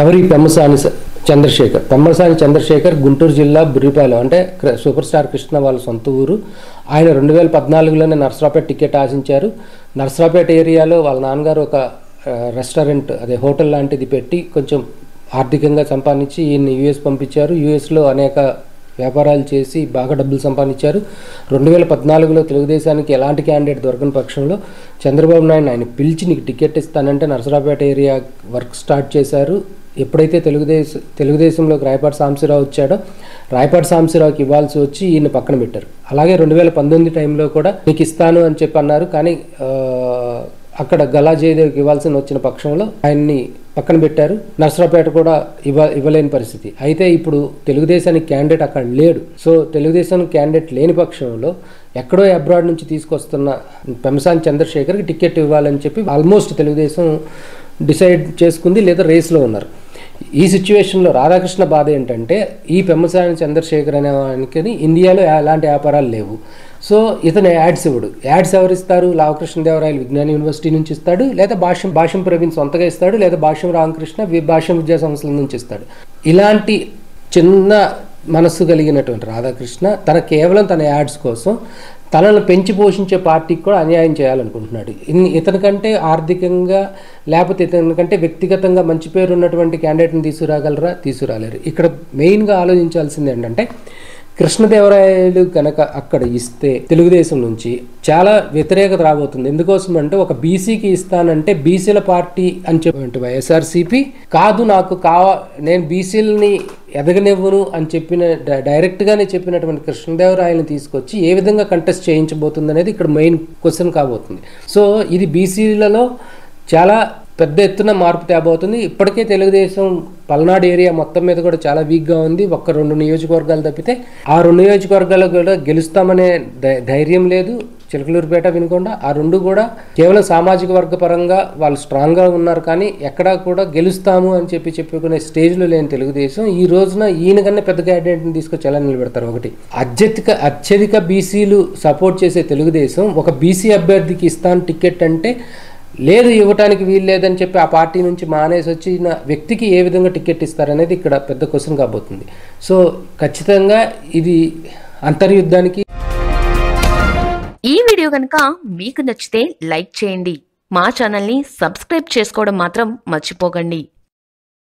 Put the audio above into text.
ఎవరి పెమ్మసాని చంద్రశేఖర్ గుంటూరు జిల్లా బుర్రిపాలెం అంటే సూపర్ స్టార్ కృష్ణ వాళ్ళ సొంత ఊరు. ఆయన 2014లోనే నర్సరావుపేట టికెట్ ఆశించారు. నర్సరావుపేట ఏరియాలో వాళ్ళ నాన్నగారు ఒక రెస్టారెంట్ అదే హోటల్ లాంటిది పెట్టి కొంచెం ఆర్థికంగా సంపాదించి ఈయన్ని యూఎస్ పంపించారు. యూఎస్లో అనేక వ్యాపారాలు చేసి బాగా డబ్బులు సంపాదించారు. 2014లో తెలుగుదేశానికి ఎలాంటి క్యాండిడేట్ దొరకని పక్షంలో చంద్రబాబు నాయుడు ఆయన పిలిచి నీకు టికెట్ ఇస్తానంటే నర్సరావుపేట ఏరియా వర్క్ స్టార్ట్ చేశారు. ఎప్పుడైతే తెలుగుదేశంలోకి రాయపాటి సాంబశివరావు వచ్చాడో రాయపాటి సాంబశివరావుకి ఇవ్వాల్సి వచ్చి ఈయన పక్కన పెట్టారు. అలాగే 2019 టైంలో కూడా నీకు ఇస్తాను అని చెప్పి అన్నారు. కానీ అక్కడ గల్లా జయదేవ్కి ఇవ్వాల్సిన వచ్చిన పక్షంలో ఆయన్ని పక్కన పెట్టారు. నర్సరావుపేట కూడా ఇవ్వలేని పరిస్థితి. అయితే ఇప్పుడు తెలుగుదేశానికి క్యాండిడేట్ అక్కడ లేడు. సో తెలుగుదేశం క్యాండిడేట్ లేని పక్షంలో ఎక్కడో అబ్రాడ్ నుంచి తీసుకొస్తున్న పెమ్మసాని చంద్రశేఖర్కి టికెట్ ఇవ్వాలని చెప్పి ఆల్మోస్ట్ తెలుగుదేశం డిసైడ్ చేసుకుంది, లేదా రేస్లో ఉన్నారు. ఈ సిచ్యువేషన్లో రాధాకృష్ణ బాధ ఏంటంటే ఈ పెమ్మసాని చంద్రశేఖర్ అనే వానికి ఇండియాలో ఎలాంటి వ్యాపారాలు లేవు. సో ఇతను యాడ్స్ ఇవ్వడు. యాడ్స్ ఎవరు ఇస్తారు? లావకృష్ణదేవరాయలు విజ్ఞాన యూనివర్సిటీ నుంచి ఇస్తాడు, లేదా భాష్యం ప్రవీణ్ సొంతగా ఇస్తాడు, లేదా భాష్యం రామకృష్ణ భాష్యం విద్యా సంస్థల నుంచి ఇస్తాడు. ఇలాంటి చిన్న మనస్సు కలిగినటువంటి రాధాకృష్ణ కేవలం తన యాడ్స్ కోసం తనను పెంచి పోషించే పార్టీకి కూడా అన్యాయం చేయాలనుకుంటున్నాడు. ఇతనికంటే ఆర్థికంగా లేకపోతే ఇతనికంటే వ్యక్తిగతంగా మంచి పేరు ఉన్నటువంటి క్యాండిడేట్ని తీసుకురాలేరు. ఇక్కడ మెయిన్గా ఆలోచించాల్సింది ఏంటంటే కృష్ణదేవరాయలు కనుక అక్కడ ఇస్తే తెలుగుదేశం నుంచి చాలా వ్యతిరేకత రాబోతుంది. ఎందుకోసం అంటే ఒక బీసీకి ఇస్తానంటే బీసీల పార్టీ అని చెప్పినట్టు వైఎస్ఆర్సీపీ కాదు, నేను బీసీలని ఎదగనివ్వను అని డైరెక్ట్గానే చెప్పినటువంటి కృష్ణదేవరాయలను తీసుకొచ్చి ఏ విధంగా కంటెస్ట్ చేయించబోతుంది అనేది ఇక్కడ మెయిన్ క్వశ్చన్ కాబోతుంది. సో ఇది బీసీలలో చాలా పెద్ద ఎత్తున మార్పు తేబోతుంది. ఇప్పటికే తెలుగుదేశం పల్నాడు ఏరియా మొత్తం మీద కూడా చాలా వీక్గా ఉంది. 1-2 నియోజకవర్గాలు తప్పితే ఆ 2 నియోజకవర్గాలు కూడా గెలుస్తామనే ధైర్యం లేదు. చిలకలూరుపేట, వినుకొండ ఆ 2 కూడా కేవలం సామాజిక వర్గ పరంగా వాళ్ళు స్ట్రాంగ్గా ఉన్నారు, కానీ ఎక్కడా కూడా గెలుస్తాము అని చెప్పుకునే స్టేజ్లో లేని తెలుగుదేశం ఈ రోజున ఈయన కన్నా పెద్ద క్యాండిడేట్ని తీసుకొచ్చి ఎలా నిలబెడతారు? ఒకటి అత్యధిక బీసీలు సపోర్ట్ చేసే తెలుగుదేశం ఒక బీసీ అభ్యర్థికి ఇస్తాను టికెట్ అంటే లేదు, ఇవ్వటానికి వీలు లేదని చెప్పి ఆ పార్టీ నుంచి మానేసి వచ్చిన వ్యక్తికి ఏ విధంగా టికెట్ ఇస్తారనేది ఇక్కడ పెద్ద క్వశ్చన్ కాబోతుంది. సో ఖచ్చితంగా ఇది అంతర్యుద్ధానికి. ఈ వీడియో కనుక మీకు నచ్చితే లైక్ చేయండి, మా ఛానల్ని సబ్స్క్రైబ్ చేసుకోవడం మాత్రం మర్చిపోకండి.